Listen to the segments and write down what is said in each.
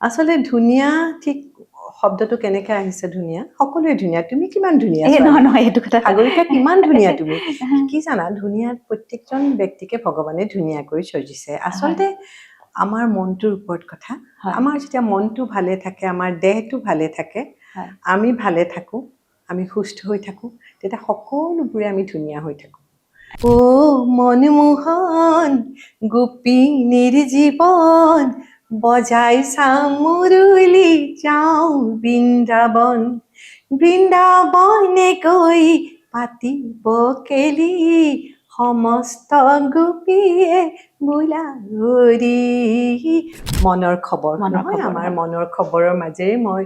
আচলতে ধুনীয়া ঠিক শব্দটো কেনেকে আহিছে ধুনীয়া সকলোৱে ধুনীয়া তুমি কিমান ধুনীয়া নহয় নহয় এইটো কথা সাগৰিকা কিমান ধুনীয়া তুমি কি জানা ধুনীয়া প্ৰত্যেকজন ব্যক্তিকে ভগৱানে ধুনীয়াকৈ সৃজিছে আচলতে আমাৰ মনটোৰ ওপৰত কথা আমাৰ যেতিয়া মনটো ভালে থাকে আমাৰ দেহটো ভালে থাকে আমি ভালে থাকো আমি সুস্থ হৈ থাকো তেতিয়া সকলোবোৰে আমি ধুনীয়া হৈ থাকো ও মনমোহন গোপিনীৰ জীৱন বজাই চামুৰুলি যাওঁ বৃন্দাবন বৃন্দাবনে গৈ পাতিব কেলি সমস্ত গোপীয়ে বোলাৰি মনৰ খবৰ নহয় আমাৰ মনৰ খবৰৰ মাজেৰে মই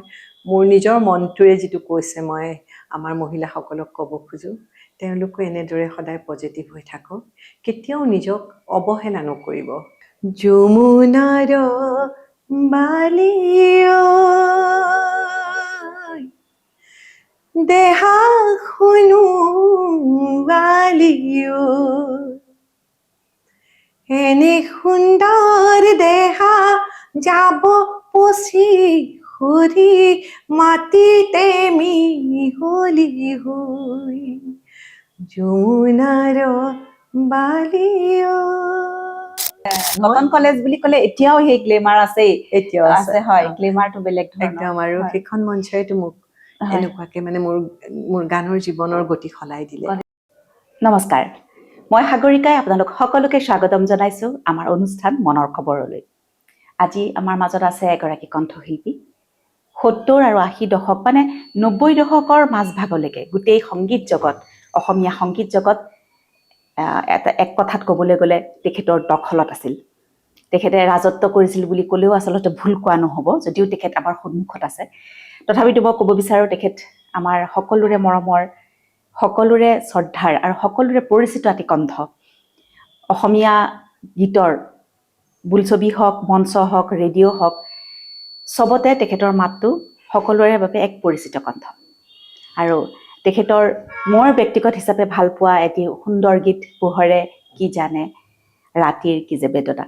মোৰ নিজৰ মনটোৰে যিটো কৈছে মই আমাৰ মহিলাসকলক ক'ব খোজো তেওঁলোকো এনেদৰে সদায় পজিটিভ হৈ থাকক কেতিয়াও নিজক অৱহেলা নকৰিব যমুনাৰ বালিও দেহা শুনো বালিও এনে সুন্দৰ দেহা যাব পচি সৰি মাটিতে মিহলি হৈ যমুনাৰ বালিও কটন কলেজ বুলি ক'লে এতিয়াও সেই গ্লেমাৰ আছেই এতিয়াও আছে হয় গ্লেমাৰটো বেলেগ একদম আৰু সেইখন মঞ্চইতো মোক এনেকুৱাকে মানে মোৰ গানৰ জীৱনৰ গতি সলাই দিলে নমস্কাৰ মই সাগৰিকাই আপোনালোক সকলোকে স্বাগতম জনাইছো আমাৰ অনুষ্ঠান মনৰ খবৰলৈ আজি আমাৰ মাজত আছে এগৰাকী কণ্ঠশিল্পী ৭০ আৰু ৮০ দশক মানে ৯০ দশকৰ মাজভাগলৈকে গোটেই সংগীত জগত অসমীয়া সংগীত জগত এক কথাত ক'বলৈ গ'লে তেখেতৰ দখলত আছিল তেখেতে ৰাজত্ব কৰিছিল বুলি ক'লেও আচলতে ভুল কোৱা নহ'ব যদিও তেখেত আমাৰ সন্মুখত আছে তথাপিতো মই ক'ব বিচাৰোঁ তেখেত আমাৰ সকলোৰে মৰমৰ সকলোৰে শ্ৰদ্ধাৰ আৰু সকলোৰে পৰিচিত এটি কণ্ঠ অসমীয়া গীতৰ বোলছবি হওক মঞ্চ হওক ৰেডিঅ' হওক চবতে তেখেতৰ মাতটো সকলোৰে বাবে এক পৰিচিত কণ্ঠ আৰু তেখেতৰ মোৰ ব্যক্তিগত হিচাপে ভাল পোৱা এটি সুন্দৰ গীত পোহৰে কি জানে ৰাতিৰ কি যে বেদনা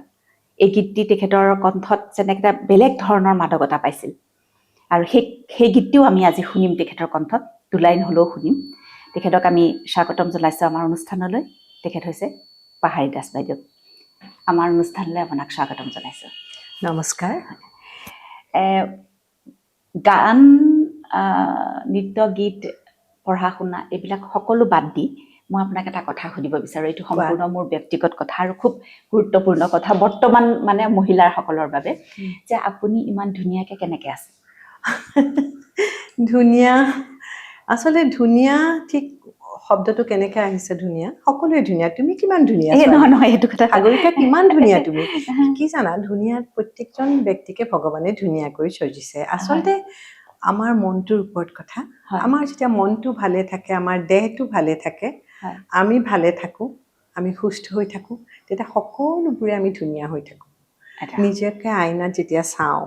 এই গীতটি তেখেতৰ কণ্ঠত যেনে এটা বেলেগ ধৰণৰ মাদকতা পাইছিল আৰু সেই গীতটিও আমি আজি শুনিম তেখেতৰ কণ্ঠত দুলাইন হ'লেও শুনিম তেখেতক আমি স্বাগতম জনাইছোঁ আমাৰ অনুষ্ঠানলৈ তেখেত হৈছে পাহাৰী দাস বাইদেউ আমাৰ অনুষ্ঠানলৈ আপোনাক স্বাগতম জনাইছোঁ নমস্কাৰ গান নৃত্য গীত পঢ়া শুনা এইবিলাক সকলো বাদ দি মই আপোনাক এটা কথা সুধিব বিচাৰোঁ এইটো সম্পূৰ্ণ মোৰ ব্যক্তিগত কথা আৰু খুব গুৰুত্বপূৰ্ণ কথা বৰ্তমান মানে মহিলাসকলৰ বাবে যে আপুনি ইমান ধুনীয়াকৈ কেনেকৈ আছে ধুনীয়া আচলতে ধুনীয়া ঠিক শব্দটো কেনেকে আহিছে ধুনীয়া সকলোৱে ধুনীয়া তুমি কিমান ধুনীয়া নহয় নহয় এইটো কথা সাগৰিকা কিমান ধুনীয়া তুমি কি জানা ধুনীয়া প্ৰত্যেকজন ব্যক্তিকে ভগৱানে ধুনীয়াকৈ সৃজিছে আচলতে আমাৰ মনটোৰ ওপৰত কথা আমাৰ যেতিয়া মনটো ভালে থাকে আমাৰ দেহটো ভালে থাকে আমি ভালে থাকো আমি সুস্থ হৈ থাকো তেতিয়া সকলোবোৰে আমি ধুনীয়া হৈ থাকো নিজকে আইনাত যেতিয়া চাওঁ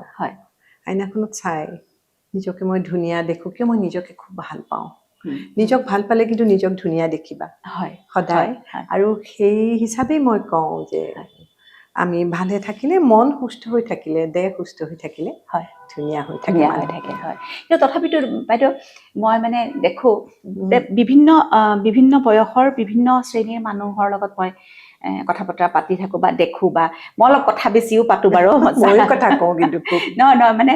আইনাখনত চাই নিজকে মই ধুনীয়া দেখো কিয় মই নিজকে খুব ভাল পাওঁ নিজক ভাল পালে কিন্তু নিজক ধুনীয়া দেখিবা সদায় আৰু সেই হিচাপেই মই কওঁ যে আমি ভালে থাকিলে মন সুস্থ হৈ থাকিলে দেহ সুস্থ হৈ থাকিলে ধুনীয়া হৈ থাকে কিন্তু তথাপিতো বাইদেউ মই মানে দেখোঁ বিভিন্ন বয়সৰ বিভিন্ন শ্ৰেণীৰ মানুহৰ লগত মই কথা বতৰা পাতি থাকোঁ বা দেখোঁ বা মই অলপ কথা বেছিও পাতোঁ বাৰু কথা কওঁ কিন্তু নহয় মানে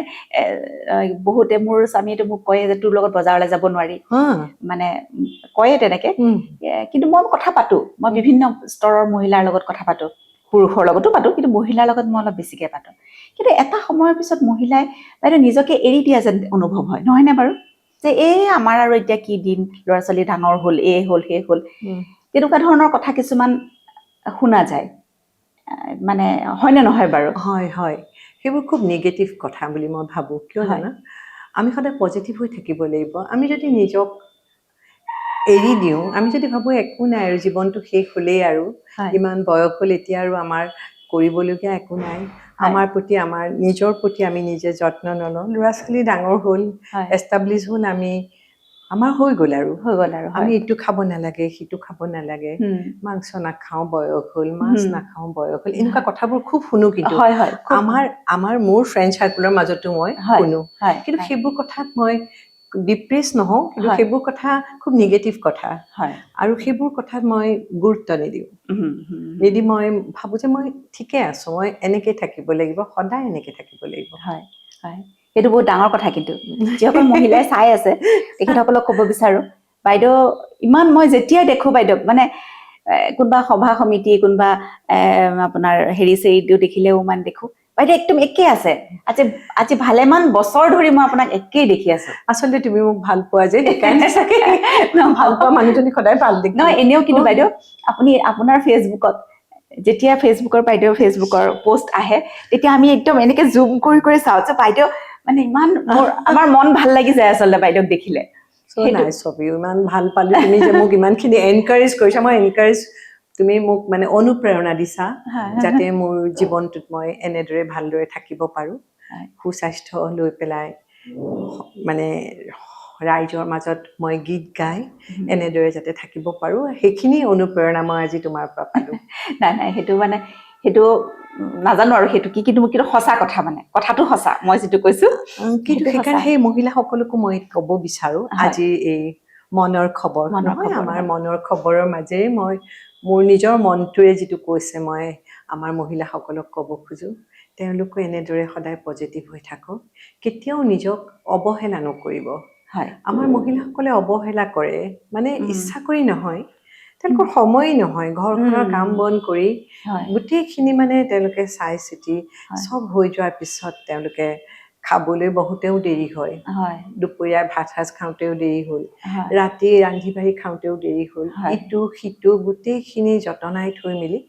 বহুতে মোৰ স্বামীয়েতো মোক কয়ে যে তোৰ লগত বজাৰলৈ যাব নোৱাৰি মানে কয়ে তেনেকে কিন্তু মই কথা পাতোঁ মই বিভিন্ন স্তৰৰ মহিলাৰ লগত কথা পাতোঁ পুৰুষৰ লগতো পাতোঁ কিন্তু মহিলাৰ লগত মই অলপ বেছিকৈ পাতোঁ কিন্তু এটা সময়ৰ পিছত মহিলাই বাইদেউ নিজকে এৰি দিয়া যেন অনুভৱ হয় নহয়নে বাৰু যে এই আমাৰ আৰু এতিয়া কি দিন ল'ৰা ছোৱালী ডাঙৰ হ'ল এই হ'ল সেই হ'ল তেনেকুৱা ধৰণৰ কথা কিছুমান শুনা যায় মানে হয়নে নহয় বাৰু হয় সেইবোৰ খুব নিগেটিভ কথা বুলি মই ভাবোঁ কিয় জানা আমি সদায় পজিটিভ হৈ থাকিব লাগিব আমি যদি নিজক এৰি দিওঁ আমি যদি ভাবোঁ একো নাই আৰু জীৱনটো শেষ হ'লেই আৰু ইমান বয়স হ'ল এতিয়া আৰু আমাৰ কৰিবলগীয়া একো নাই আমাৰ প্ৰতি আমাৰ নিজৰ প্ৰতি আমি নিজে যত্ন নলওঁ ল'ৰা ছোৱালী ডাঙৰ হ'ল এষ্টাব্লিছ হ'ল আমি আমাৰ হৈ গ'ল আৰু হৈ গ'ল আৰু আমি ইটো খাব নালাগে সিটো খাব নালাগে মাংস নাখাওঁ বয়স হ'ল মাছ নাখাওঁ বয়স হ'ল এনেকুৱা কথাবোৰ খুব শুনো কিন্তু হয় হয় মোৰ ফ্ৰেণ্ড চাৰ্কুলৰ মাজতো মই শুনো কিন্তু সেইবোৰ কথাত মই ডিপ্ৰেছ নহওঁ কিন্তু সেইবোৰ কথা খুব নিগেটিভ কথা আৰু সেইবোৰ কথাত মই গুৰুত্ব নিদি মই ভাবোঁ যে মই ঠিকে আছোঁ মই এনেকৈ থাকিব লাগিব সদায় এনেকৈ থাকিব লাগিব হয় হয় সেইটো বহুত ডাঙৰ কথা কিন্তু যিসকল মহিলাই চাই আছে তেখেতসকলক ক'ব বিচাৰোঁ বাইদেউ ইমান মই যেতিয়া দেখোঁ বাইদেউ মানে কোনোবা সভা সমিতি কোনোবা আপোনাৰ চেৰিটো দেখিলেও মানে দেখোঁ বাইদেউ একদম একেই আছে আজি ভালেমান বছৰ ধৰি মই আপোনাক একেই দেখি আছোঁ আচলতে তুমি মোক ভাল পোৱা যে সেইকাৰণে চাগে ভাল পোৱা মানুহজনী সদায় ভাল দেখি নহয় এনেও কিন্তু বাইদেউ আপুনি আপোনাৰ ফেচবুকত যেতিয়া বাইদেউ ফেচবুকৰ পোষ্ট আহে তেতিয়া আমি একদম এনেকে জুম কৰি চাওঁ যে বাইদেউ মানে ইমান আমাৰ মন ভাল লাগি যায় আচলতে বাইদেউক দেখিলে ইমান ভাল পালো তুমি যে মোক ইমানখিনি এনকাৰেজ কৰিছা মই তুমি মোক মানে অনুপ্ৰেৰণা দিছা যাতে মোৰ জীৱনটোত মই এনেদৰে ভালদৰে থাকিব পাৰোঁ সুস্বাস্থ্য লৈ পেলাই মানে ৰাইজৰ মাজত মই গীত গাই এনেদৰে যাতে থাকিব পাৰোঁ সেইখিনি অনুপ্ৰেৰণা মই আজি তোমাৰ পৰা পালোঁ নাই সেইটো নাজানো আৰু সেইটো কি কিন্তু সঁচা কথা মানে কথাটো সঁচা মই যিটো কৈছোঁ কিন্তু সেইকাৰণে সেই মহিলাসকলকো মই ক'ব বিচাৰোঁ আজি এই মনৰ খবৰ নহয় আমাৰ মনৰ খবৰৰ মাজেৰে মই মোৰ নিজৰ মনটোৰে যিটো কৈছে মই আমাৰ মহিলাসকলক ক'ব খোজোঁ তেওঁলোকো এনেদৰে সদায় পজিটিভ হৈ থাকক কেতিয়াও নিজক অৱহেলা নকৰিব আমাৰ মহিলাসকলে অৱহেলা কৰে মানে ইচ্ছা কৰি নহয় তেওঁলোকৰ সময় নহয় ঘৰখনৰ কাম বন কৰি গোটেইখিনি মানে তেওঁলোকে চাই চিতি চব হৈ যোৱাৰ পিছত তেওঁলোকে খাবলৈ বহুতেও দেৰি হয় দুপৰীয়াৰ ভাত সাজ খাওঁতেও দেৰি হ'ল ৰাতি ৰান্ধি বাঢ়ি খাওঁতেও দেৰি হ'ল ইটো সিটো গোটেইখিনি যতনাই থৈ মেলি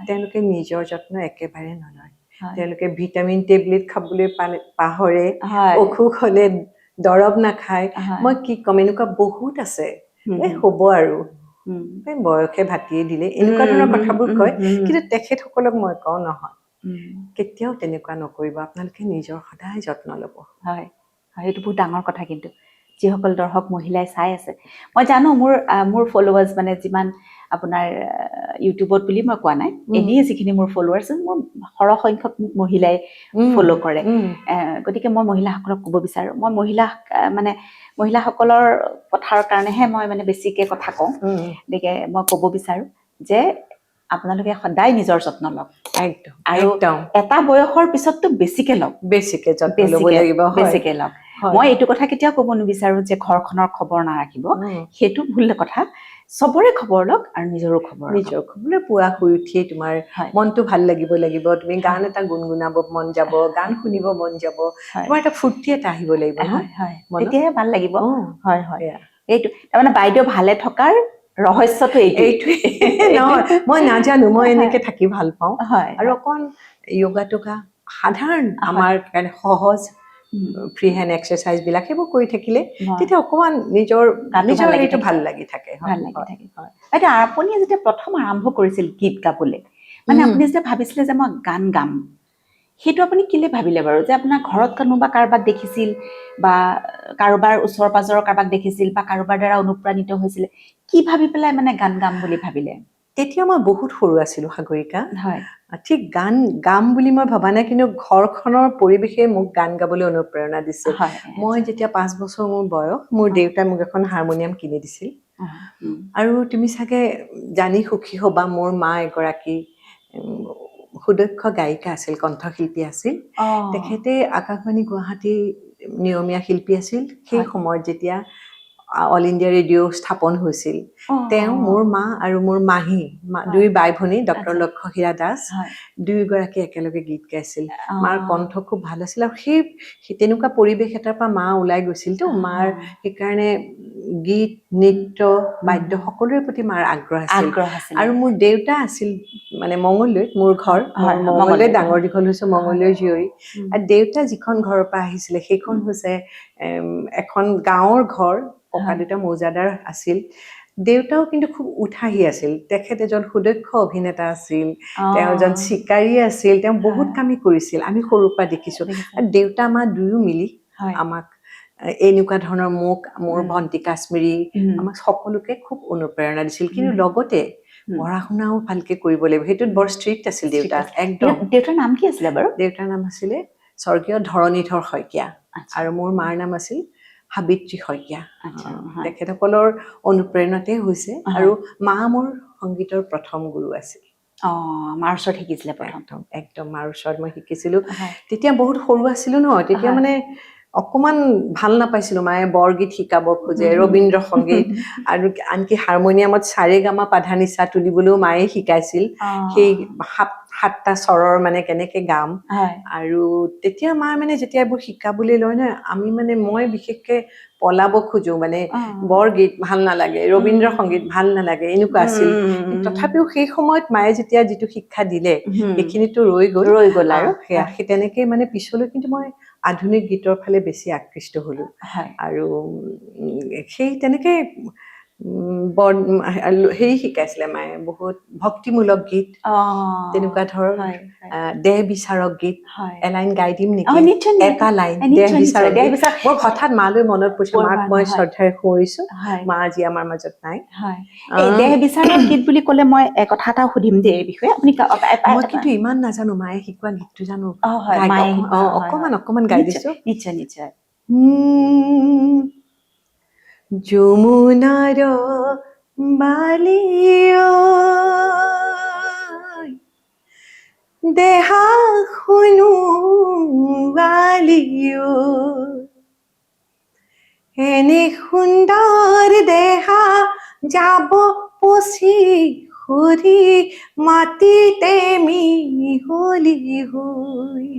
তেওঁলোকে নিজৰ যত্ন একেবাৰে নলয় তেওঁলোকে ভিটামিন টেবলেট খাবলৈ পাহৰে অসুখ হ'লে দৰৱ নাখায় মই কি ক'ম এনেকুৱা বহুত আছে হ'ব আৰু বয়সে ভাতিয়ে দিলে এনেকুৱা ধৰণৰ কথাবোৰ কয় কিন্তু তেখেতসকলক মই কওঁ নহয় কেতিয়াও তেনেকুৱা নকৰিব আপোনালোকে নিজৰ সদায় যত্ন ল'ব হয় এইটো বহুত ডাঙৰ কথা কিন্তু যিসকল দৰ্শক মহিলাই চাই আছে মই জানো মোৰ ফলোৱাৰ্ছ মানে যিমান আপোনাৰ ইউটিউবত বুলি মই কোৱা নাই এনেই যিখিনি মোৰ ফলোৱাৰ্ছ মোৰ সৰহ সংখ্যক মোক মহিলাই ফ'ল' কৰে গতিকে মই মহিলাসকলক ক'ব বিচাৰোঁ মই মহিলাসকলৰ কথাৰ কাৰণেহে মই মানে বেছিকৈ কথা কওঁ গতিকে মই ক'ব বিচাৰোঁ যে আপোনালোকে সদায় নিজৰ যত্ন লওক আৰু এটা বয়সৰ পিছততো বেছিকে লওক বেছিকে লওক মই এইটো কথা কেতিয়াও ক'ব নিবিচাৰোঁ যে ঘৰখনৰ খবৰ নাৰাখিব সেইটো ভুল কথা চবৰে খবৰ লওক আৰু নিজৰো খবৰ পুৱা শুই উঠিয়েই তোমাৰ মনটো ভাল লাগিব তুমি গান এটা গুণগুণাব মন যাব গান শুনিব মন যাব তোমাৰ এটা ফূৰ্তি এটা আহিব লাগিব তেতিয়াহে ভাল লাগিব এইটো তাৰমানে বাইদেউ ভালে থকাৰ ৰহস্যটো এইটোৱে নহয় মই নাজানো মই এনেকে থাকি ভাল পাওঁ আৰু অকণ য়োগা টোগা সাধাৰণ আমাৰ কাৰণে সহজ ফ্ৰী হেণ্ড এক্সাৰচাইজ বিলাক সেইবোৰ কৰি থাকিলে তেতিয়া অকণমান নিজৰ এইটো ভাল লাগি থাকে বাইদেউ আপুনি যেতিয়া প্ৰথম আৰম্ভ কৰিছিল গীত গাবলৈ মানে আপুনি যেতিয়া ভাবিছিলে যে মই গান গাম সেইটো আপুনি কেলে ভাবিলে বাৰু যে আপোনাৰ ঘৰত কোনোবা কাৰোবাক দেখিছিল বা কাৰোবাৰ ওচৰ পাজৰৰ কাৰোবাক দেখিছিল বা কাৰোবাৰ দ্বাৰা অনুপ্ৰাণিত হৈছিলে কি ভাবি পেলাই মানে গান গাম বুলি ভাবিলে তেতিয়া মই বহুত সৰু আছিলোঁ সাগৰিকা ঠিক গান গাম বুলি মই ভবা নাই কিন্তু ঘৰখনৰ পৰিৱেশে মোক গান গাবলৈ অনুপ্ৰেৰণা দিছিল মই যেতিয়া 5 বছৰ মোৰ বয়স মোৰ দেউতাই মোক এখন হাৰমনিয়াম কিনি দিছিল আৰু তুমি চাগে জানি সুখী হ'বা মোৰ মা এগৰাকী সুদক্ষ গায়িকা আছিল কণ্ঠশিল্পী আছিল তেখেতে আকাশবাণী গুৱাহাটী নিয়মীয়া শিল্পী আছিল সেই সময়ত যেতিয়া অল ইণ্ডিয়া ৰেডিঅ' স্থাপন হৈছিল তেওঁ মোৰ মা আৰু মোৰ মাহী দুই বাই ভনী ডক্টৰ লক্ষ্যহীৰা দাস দুয়োগৰাকী একেলগে গীত গাইছিল মাৰ কণ্ঠ খুব ভাল আছিল আৰু সেই তেনেকুৱা পৰিৱেশ এটাৰ পৰা মা ওলাই গৈছিলতো মাৰ সেইকাৰণে গীত নৃত্য বাদ্য সকলোৰে প্ৰতি মাৰ আগ্ৰহ আছিল আৰু মোৰ দেউতা আছিল মানে মঙলদৈত মোৰ ঘৰ মঙলদৈত ডাঙৰ দীঘল হৈছোঁ মঙলদৈৰ জীয়ৰী আৰু দেউতা যিখন ঘৰৰ পৰা আহিছিলে সেইখন হৈছে এখন গাঁৱৰ ঘৰ ককা দেউতা মৌজাদাৰ আছিল দেউতাও কিন্তু খুব উৎসাহী আছিল তেখেত এজন সুদক্ষ অভিনেতা আছিল তেওঁ এজন চিকাৰী আছিল তেওঁ বহুত কামেই কৰিছিল আমি সৰুৰ পৰা দেখিছোঁ আৰু দেউতা মা দুয়ো মিলি আমাক এনেকুৱা ধৰণৰ মোৰ উম। ভণ্টি কাশ্মীৰী আমাক সকলোকে খুব অনুপ্ৰেৰণা দিছিল কিন্তু লগতে পঢ়া শুনাও ভালকে কৰিব লাগিব সেইটোত বৰ ষ্ট্ৰিক্ট আছিল দেউতা একদম দেউতাৰ নাম কি আছিলে বাৰু দেউতাৰ নাম আছিলে স্বৰ্গীয় ধৰণীধৰ শইকীয়া আচ্ছা। আৰু মোৰ মাৰ নাম আছিল সাবিত্ৰী শইকীয়া আচ্ছা, হয়। তেখেতসকলৰ অনুপ্ৰেৰণাতে হৈছে হয়। আৰু মা মোৰ সংগীতৰ প্ৰথম গুৰু আছিল মাৰ ওচৰত শিকিছিলে প্ৰথম একদম একদম মাৰ ওচৰত মই শিকিছিলো হয়। তেতিয়া বহুত সৰু আছিলো ন তেতিয়া হয়। মানে অকমান ভাল নাপাইছিলো মায়ে বৰগীত শিকাব খোজে ৰবীন্দ্ৰ সংগীত আৰু আনকি হাৰমনিয়ামত সাৰেগামা পাধানিসা তুলিবলৈও মায়ে শিকাইছিল সেই সাতটা স্বৰৰ মানে কেনেকে গাম হয়। আৰু তেতিয়া মায়ে মানে যেতিয়া এইবোৰ শিকাবলৈ লয় ন আমি মানে মই বিশেষকে পলাব খোজো মানে বৰগীত ভাল নালাগে ৰবীন্দ্ৰ সংগীত ভাল নালাগে এনেকুৱা আছিল তথাপিও সেই সময়ত মায়ে যেতিয়া যিটো শিক্ষা দিলে সেইখিনিতো ৰৈ গ'ল আৰু সেয়া সেই তেনেকে মানে পিছলৈ কিন্তু মই আধুনিক গীতৰ ফালে বেছি আকৃষ্ট হলো হয়। আৰু সেই তেনেকে হেৰি শিকাইছিলে মায়ে বহুত ভক্তিমূলক গীত তেনেকুৱা ধৰ দেহ বিচাৰক গীত এলাইন গাই দিম নেকি এটা লাইন দেহ বিচাৰক গীত মোৰ হঠাৎ মালৈ মনত পৰিছে মাক মই শ্ৰদ্ধাৰে সুঁৱৰিছো মা আজি আমাৰ মাজত নাই দেহ বিচাৰক গীত বুলি ক'লে মই কথা এটা সুধিম দেই এই বিষয়ে আপুনি মই কিন্তু ইমান নাজানো মায়ে শিকোৱা গীতটো জানো অকমান গাই দিছো নিশ্চয় নিশ্চয় যমুনার বালিও দেহা শুনু বালিও এনে সুন্দর দেহা যাব পচি হরি মাটিতে মিহলি হই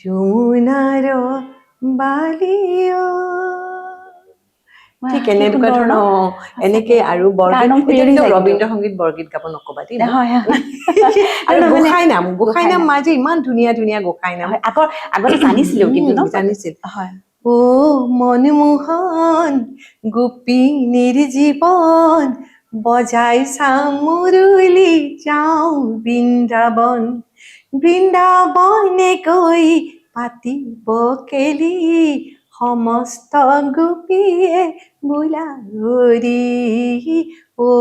যমুনার বালিও ঠিক এনেকুৱা ধৰণৰ এনেকে আৰু বৰগীত ৰবীন্দ্ৰ সংগীত বৰগীত গাব নকবা দেই আৰু গোসাঁই নাম মা যে ইমান ধুনীয়া ধুনীয়া গোসাঁই নাম আগতে জানিছিলো কিন্তু জানিছিল ও মনমোহন গোপিনীৰ জীৱন বজাই চামুৰুলি যাওঁ বৃন্দাবন বৃন্দাবনে গৈ পাতিব কেলি সমস্ত গোপীয়ে বোলা হৰি ও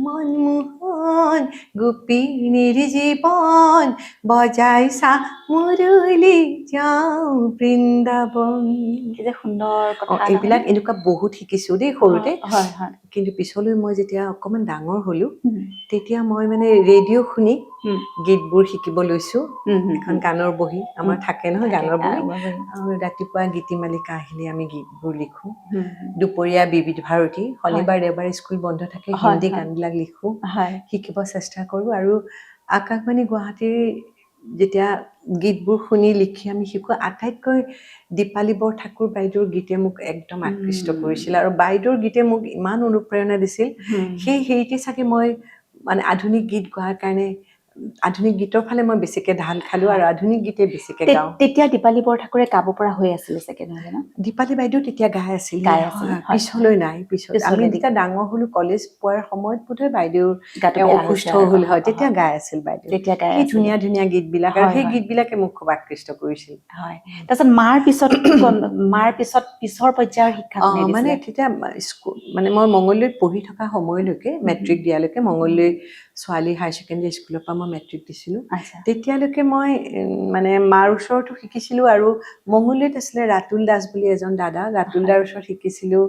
মনমোহন গোপিনীৰ জীৱন বজাই চামুৰুলি যাওঁ বৃন্দাবন কি যে সুন্দৰ কথা এইবিলাক এনেকুৱা বহুত শিকিছো দেই সৰুতে কিন্তু পিছলৈ মই যেতিয়া অকমান ডাঙৰ হলো তেতিয়া মই মানে ৰেডিঅ' শুনি গীতবোৰ শিকিব লৈছো এখন গানৰ বহী আমাৰ থাকে নহয় গানৰ বহী ৰাতিপুৱা গীতিমালিকা আহিলে আমি গীতবোৰ লিখো দুপৰীয়া বিবিধ ভাৰতী শনিবাৰ দেওবাৰ স্কুল বন্ধ থাকে হিন্দী গানবিলাক লিখো শিকিব চেষ্টা কৰো আৰু আকাশবাণী গুৱাহাটীৰ যেতিয়া গীতবোৰ শুনি লিখি আমি শিকো আটাইতকৈ দীপালী বৰঠাকুৰ বাইদেউৰ গীতে মোক একদম আকৃষ্ট কৰিছিল আৰু বাইদেউৰ গীতে মোক ইমান অনুপ্ৰেৰণা দিছিল সেই হেৰিতে চাগে মই মানে আধুনিক গীত গোৱাৰ কাৰণে আধুনিক গীতৰ ফালে মই বেছিকে ঢাল খালো আৰু আধুনিক গীতে বেছিকে গাওঁ তেতিয়া দীপালী বৰঠাকুৰে গাব পৰা হৈ আছিলে চাগে নহয় জানো দীপালী বাইদেউ তেতিয়া গাই আছিল পিছলৈ নাই আমি যেতিয়া ডাঙৰ হলো কলেজ পোৱাৰ সময়ত বোধহয় বাইদেউৰ অসুস্থ হল হয় তেতিয়া গাই আছিল বাইদেউ সেই ধুনীয়া ধুনীয়া গীতবিলাক আৰু সেই গীতবিলাকে মোক খুব আকৃষ্ট কৰিছিল তাৰপিছত মাৰ পিছত পিছৰ পৰ্যায়ৰ শিক্ষা মানে তেতিয়া মানে মই মংগলদৈত পঢ়ি থকা সময়লৈকে মেট্ৰিক দিয়ালৈকে মংগলদৈ ছোৱালী হায়াৰ ছেকেণ্ডেৰী স্কুলৰ পৰা মই মেট্ৰিক দিছিলো তেতিয়ালৈকে মই মানে মাৰ ওচৰতো শিকিছিলো আৰু মংগলদৈত আছিলে ৰাতুল দাস বুলি এজন দাদা ৰাতুল দাৰ ওচৰত শিকিছিলো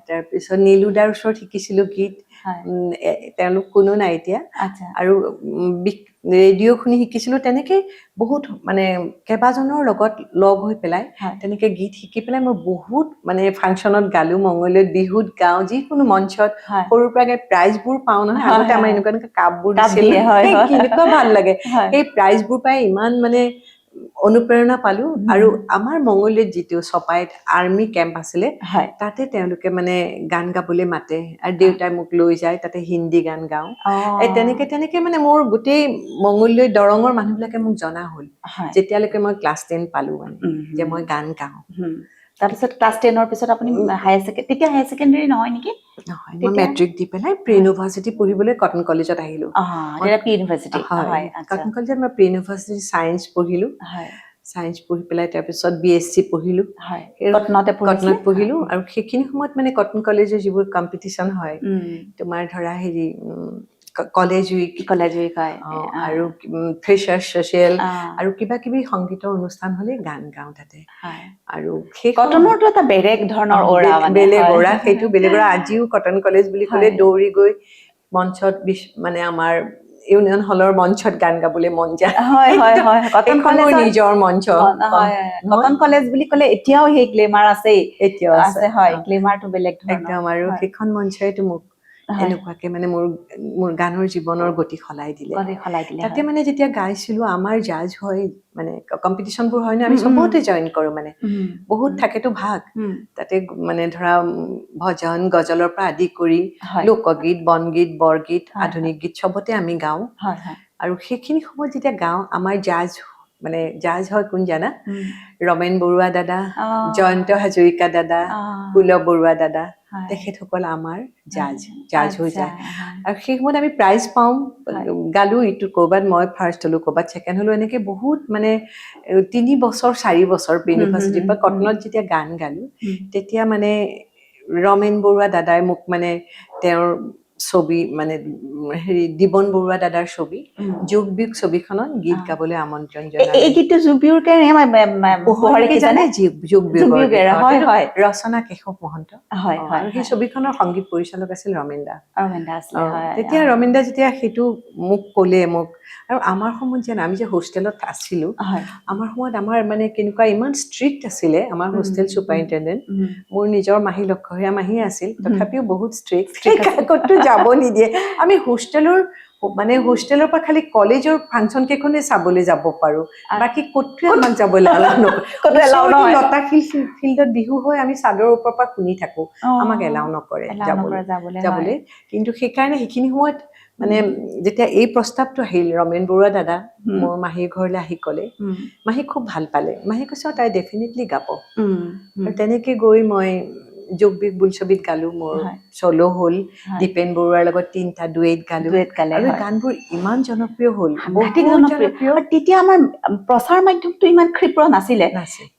তাৰপিছত নীলু দাৰ ওচৰত শিকিছিলো গীত তেওঁলোক কোনো নাই এতিয়া আৰু ৰেডিঅ' শুনি শিকিছিলো তেনেকে বহুত মানে কেইবাজনৰ লগত লগ হৈ পেলাই তেনেকে গীত শিকি পেলাই মই বহুত মানে ফাংচনত গালো মংগলদৈত বিহুত গাওঁ যিকোনো মঞ্চত সৰুৰ পৰা প্ৰাইজবোৰ পাওঁ নহয় আগতে আমাৰ এনেকুৱা এনেকুৱা কাপবোৰ দিছিল কেনেকুৱা ভাল লাগে সেই প্ৰাইজবোৰ পাই ইমান মানে অনুপ্ৰেৰণা পালো আৰু আমাৰ মংগলদৈত যিটো চপাইত আৰ্মি কেম্প আছিলে তাতে তেওঁলোকে মানে গান গাবলৈ মাতে আৰু দেউতাই মোক লৈ যায় তাতে হিন্দী গান গাওঁ তেনেকে মানে মোৰ গোটেই মংগলদৈ দৰঙৰ মানুহবিলাকে মোক জনা হ'ল যেতিয়ালৈকে মই ক্লাছ 10 পালো মানে যে মই গান গাওঁ তাৰপিছত ক্লাছ 10ৰ পিছত আপুনি তেতিয়া হায়াৰ ছেকেণ্ডেৰী নহয় নেকি নহয় মই মেট্ৰিক দি পেলাই প্ৰি ইউনিভাৰ্চিটি পঢ়িবলৈ কটন কলেজত আহিলো প্ৰি ইউনিভাৰ্চিটি কটন কলেজত মই প্ৰি ইউনিভাৰ্চিটি চায়েন্স পঢ়িলো চায়েন্স পঢ়ি পেলাই তাৰপিছত BSc পঢ়িলোঁ। হয় এই কটনতে কটনত পঢ়িলোঁ আৰু সেইখিনি সময়ত মানে কটন কলেজৰ যিবোৰ কম্পিটিশ্যন হয় তোমাৰ ধৰা হেৰি কলেজ উইক আৰু ফ্ৰেচাৰ্ছ ছ'চিয়েল আৰু কিবা কিবি সংগীতৰ অনুষ্ঠান হ'লে গান গাওঁ তাতে আৰু সেই কটনৰটো এটা বেলেগ ধৰণৰ অৰা মানে বেলেগ অৰা সেইটো বেলেগ অৰা আজিও কটন কলেজ বুলি ক'লে দৌৰি গৈ মঞ্চত মানে আমাৰ ইউনিয়ন হলৰ মঞ্চত গান গাবলৈ মন যায় হয় হয় হয় কটন কলেজৰ নিজৰ মঞ্চ হয় কটন কলেজ বুলি ক'লে এতিয়াও সেই গ্লেমাৰ আছেই এতিয়াও আছে হয় গ্লেমাৰটো বেলেগ ধৰণৰ একদম আৰু সেইখন মঞ্চইতো মোক এনেকুৱাকে মানে মোৰ গানৰ জীৱনৰ গতি সলাই দিলে তাতে মানে যেতিয়া গাইছিলো আমাৰ জাজ হয় মানে কম্পিটিশ্যনবোৰ হয় ন আমি চবতে জইন কৰোঁ মানে বহুত থাকেতো ভাগ তাতে মানে ধৰা ভজন গজলৰ পৰা আদি কৰি লোকগীত বনগীত বৰগীত আধুনিক গীত চবতে আমি গাওঁ আৰু সেইখিনি সময়ত যেতিয়া গাওঁ আমাৰ জাজ হয় কোন জানা ৰমেন বৰুৱা দাদা জয়ন্ত হাজৰিকা দাদা কুলভ বৰুৱা দাদা তেখেতসকল আমাৰ জাজ হৈ যায় আৰু সেই সময়ত আমি প্ৰাইজ পাওঁ গালো ইটো ক'ৰবাত মই ফাৰ্ষ্ট হ'লো ক'ৰবাত ছেকেণ্ড হ'লো এনেকে বহুত মানে 3 বছৰ 4 বছৰ ইউনিভাৰ্চিটিৰ পৰা কটনত যেতিয়া গান গালো তেতিয়া মানে ৰমেন বৰুৱা দাদাই মোক মানে তেওঁৰ ছবি মানে হেৰি দিবন বৰুৱা দাদাৰ ছবি যোগ বিয়োগ ছবিখনত গীত গাবলৈ আমন্ত্ৰণ জনালে এই গীতটো যোগ বিয়োগৰ কি জানে যোগ বিয়োগৰ হয় ৰচনা কেশৱ মহন্ত আৰু সেই ছবিখনৰ সংগীত পৰিচালক আছিল ৰমেন দা তেতিয়া ৰমেন দা যেতিয়া সেইটো মোক ক'লে আৰু আমাৰ সময়ত যেন আমি যে হোষ্টেলত আছিলো আমাৰ সময়ত আমাৰ মানে কেনেকুৱা ইমান ষ্ট্ৰিক্ট আছিলে আমাৰ হোষ্টেল ছুপাৰিনটেণ্ডেণ্ট মোৰ নিজৰ মাহী লক্ষ্যহীয়া মাহী আছিল তথাপিও বহুত ষ্ট্ৰিক্ট ক'তো যাব নিদিয়ে আমি হোষ্টেলৰ পৰা খালি কলেজৰ ফাংচন কেইখনে চাবলৈ যাব পাৰো বাকী ক'তো আমাক যাবলৈ এলাউ নকৰে লতা ফিল্ডত বিহু হয় আমি চাদৰৰ ওপৰৰ পৰা শুনি থাকো আমাক এলাউ নকৰে যাবলৈ কিন্তু সেইকাৰণে সেইখিনি সময়ত মানে যেতিয়া এই প্ৰস্তাৱটো আহিল ৰমেন বৰুৱা দাদা মোৰ মাহীৰ ঘৰলৈ আহি ক'লে মাহী খুব ভাল পালে মাহী কৈছে তাই ডেফিনেটলি গাব আৰু তেনেকে গৈ মই যোগ বিয়োগ বোলছবিত গালো মোৰ চলো হ'ল দীপেন বৰুৱাৰ লগত 3টা ডুৱেট গালো আৰু গানবোৰ ইমান জনপ্ৰিয় হ'ল জনপ্ৰিয় তেতিয়া আমাৰ প্ৰচাৰ মাধ্যমটো ইমান ক্ষীপ্ৰ নাছিলে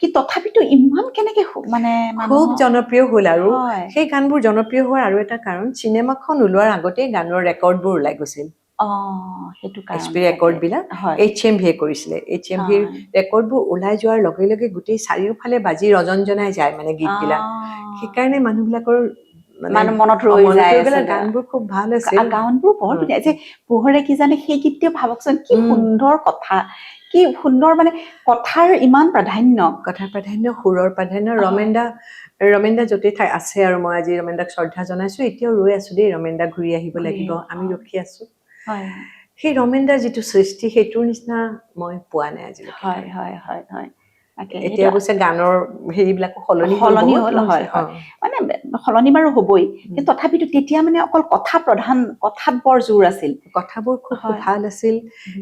কি তথাপিতো ইমান কেনেকে মানে খুব জনপ্ৰিয় হ'ল আৰু সেই গানবোৰ জনপ্ৰিয় হোৱাৰ আৰু এটা কাৰণ চিনেমাখন ওলোৱাৰ আগতেই গানৰ ৰেকৰ্ডবোৰ ওলাই গৈছিল সেইটো HP ৰেকৰ্ডবিলাক HMV কৰিছিলে HMV ৰেকৰ্ডবোৰ ওলাই যোৱাৰ লগে লগে গোটেই চাৰিওফালে বাজি ৰজনজনাই যায় মানে গীতবিলাক সেইকাৰণে মানুহবিলাকৰ মানে মনত ৰৈ যায় গানবোৰ খুব ভাল আছিল গানবোৰ বৰ ধুনীয়া যে পোহৰে কি জানে সেই গীতটো ভাবকচোন কি সুন্দৰ কথা কি সুন্দৰ মানে কথাৰ ইমান প্ৰাধান্য সুৰৰ প্ৰাধান্য ৰমেন দা য'তে আছে আৰু মই আজি ৰমেন দাক শ্ৰদ্ধা জনাইছো এতিয়াও ৰৈ আছো দেই ৰমেন দা ঘূৰি আহিব লাগিব আমি ৰখি আছো সেই ৰমেন দাৰ যিটো সৃষ্টি সেইটোৰ নিচিনা মই পোৱা নাই আজিলৈকে এতিয়া অৱশ্যে গানৰ হেৰিবিলাকো সলনি হ'ল মানে সলনি বাৰু হ'বই কিন্তু তথাপিতো তেতিয়া মানে অকল কথাত বৰ জোৰ আছিল কথাবোৰ খুব ভাল আছিল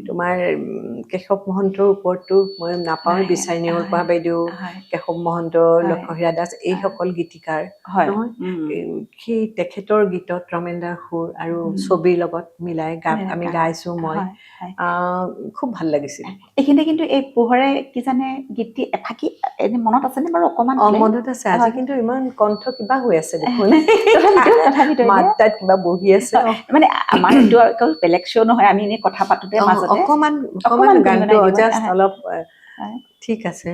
তোমাৰ কেশৱ মহন্তৰ ওপৰতো মই নাপাওঁ বিচাৰি নিৰুপা বাইদেউ কেশৱ মহন্ত লক্ষ্যহীৰা দাস এইসকল গীতিকাৰ নহয় সেই তেখেতৰ গীতত ৰমেন দাৰ সুৰ আৰু ছবিৰ লগত মিলাই আমি গাইছো মই খুব ভাল লাগিছিল এইখিনিতে কিন্তু এই পোহৰে কি জানে গীতটি এফাকি এনে মনত আছেনে বাৰু অকণমান মনত আছে আজি কিন্তু ইমান কণ্ঠ কিবা হৈ আছে দেখোন মাত তাত কিবা বহি আছে মানে আমাৰ এইটো অকল বেলেগ শ্ব' নহয় আমি এনেই কথা পাতোতে মাজতে অকণমান গানটো জাষ্ট অলপ ঠিক আছে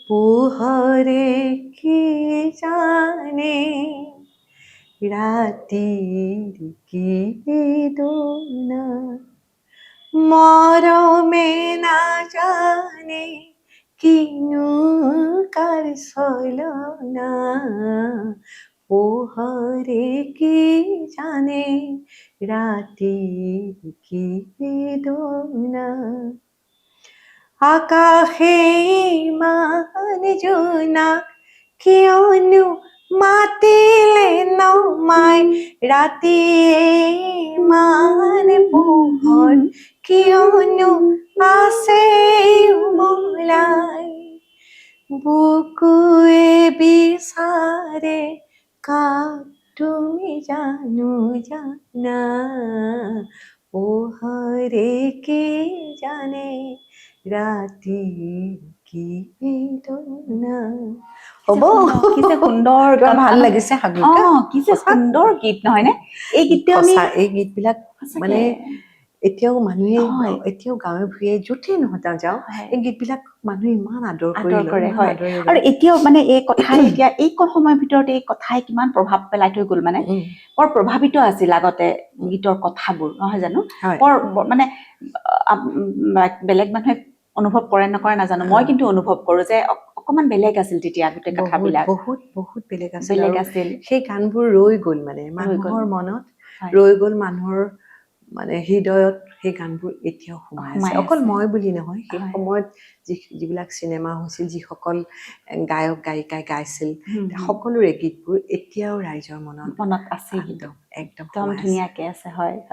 পোহৰে কি জানে ৰাতিৰ কি বেদনা মৰমে নাজানে কিনো কাৰ ছলনা পোহৰে কি জানে ৰাতিৰ কি বেদনা আকাশে ইমান জোনাক কিয়নো মাতিলে নমাই ৰাতিয়ে ইমান পোহৰ কিয়নো আছে উমলাই বুকুৱে বিচাৰে কাক তুমি জানো জানা, পোহৰে কি জানে ৰাতি কি বেদনা। হ'ব কি যে সুন্দৰ কিমান গান। ভাল লাগিছে সাগৰিকা। কি যে সুন্দৰ গীত নহয় নে? এই গীতটো আমি সঁচা, এই গীতবিলাক সঁচাকে, মানে এতিয়াও মানুহে হয়। এতিয়াও গাঁৱে ভূঞে য'তেই নহয় যাওঁ হয়। এই গীতবিলাক মানুহে ইমান আদৰ কৰি আদৰ লয়, কৰে, ইমান হয়। আদৰেৰে আৰু লয়। এতিয়াও মানে এই কথাই এতিয়া এই কণ সময়ৰ ভিতৰত এই কথাই কিমান প্ৰভাৱ পেলাই থৈ গ'ল মানে। উম, বৰ প্ৰভাৱিত আছিল আগতে গীতৰ কথাবোৰ, নহয় জানো? হয় বৰ মানে বেলেগ মানুহে অনুভৱ কৰে নকৰে নাজানো, মই কিন্তু অনুভৱ কৰো যে অকমান বেলেগ আছিল তেতিয়া গোটেই বহুত কথাবিলাক। বহুত বহুত বেলেগ আছিল বেলেগ আৰু আছিল, সেই গানবোৰ ৰৈ গ'ল মানে ৰৈ গ'ল। মানুহৰ মনত, হয়। ৰৈ গ'ল মানুহৰ মানে হৃদয়ত। সেই গানবোৰ এতিয়াও সোমাই আছে, সোমাই অকল আছে। মই বুলি নহয়, সেই হয়। সময়ত যিবিলাক চিনেমা হৈছিল, যিসকল গায়ক গায়িকাই গাইছিল, সকলোৰে গীতবোৰ এতিয়াও ৰাইজৰ মনত মনত আছে কিন্তু একদম একদম একদম সোমাই আছে। ধুনীয়াকে আছে, হয় হয়।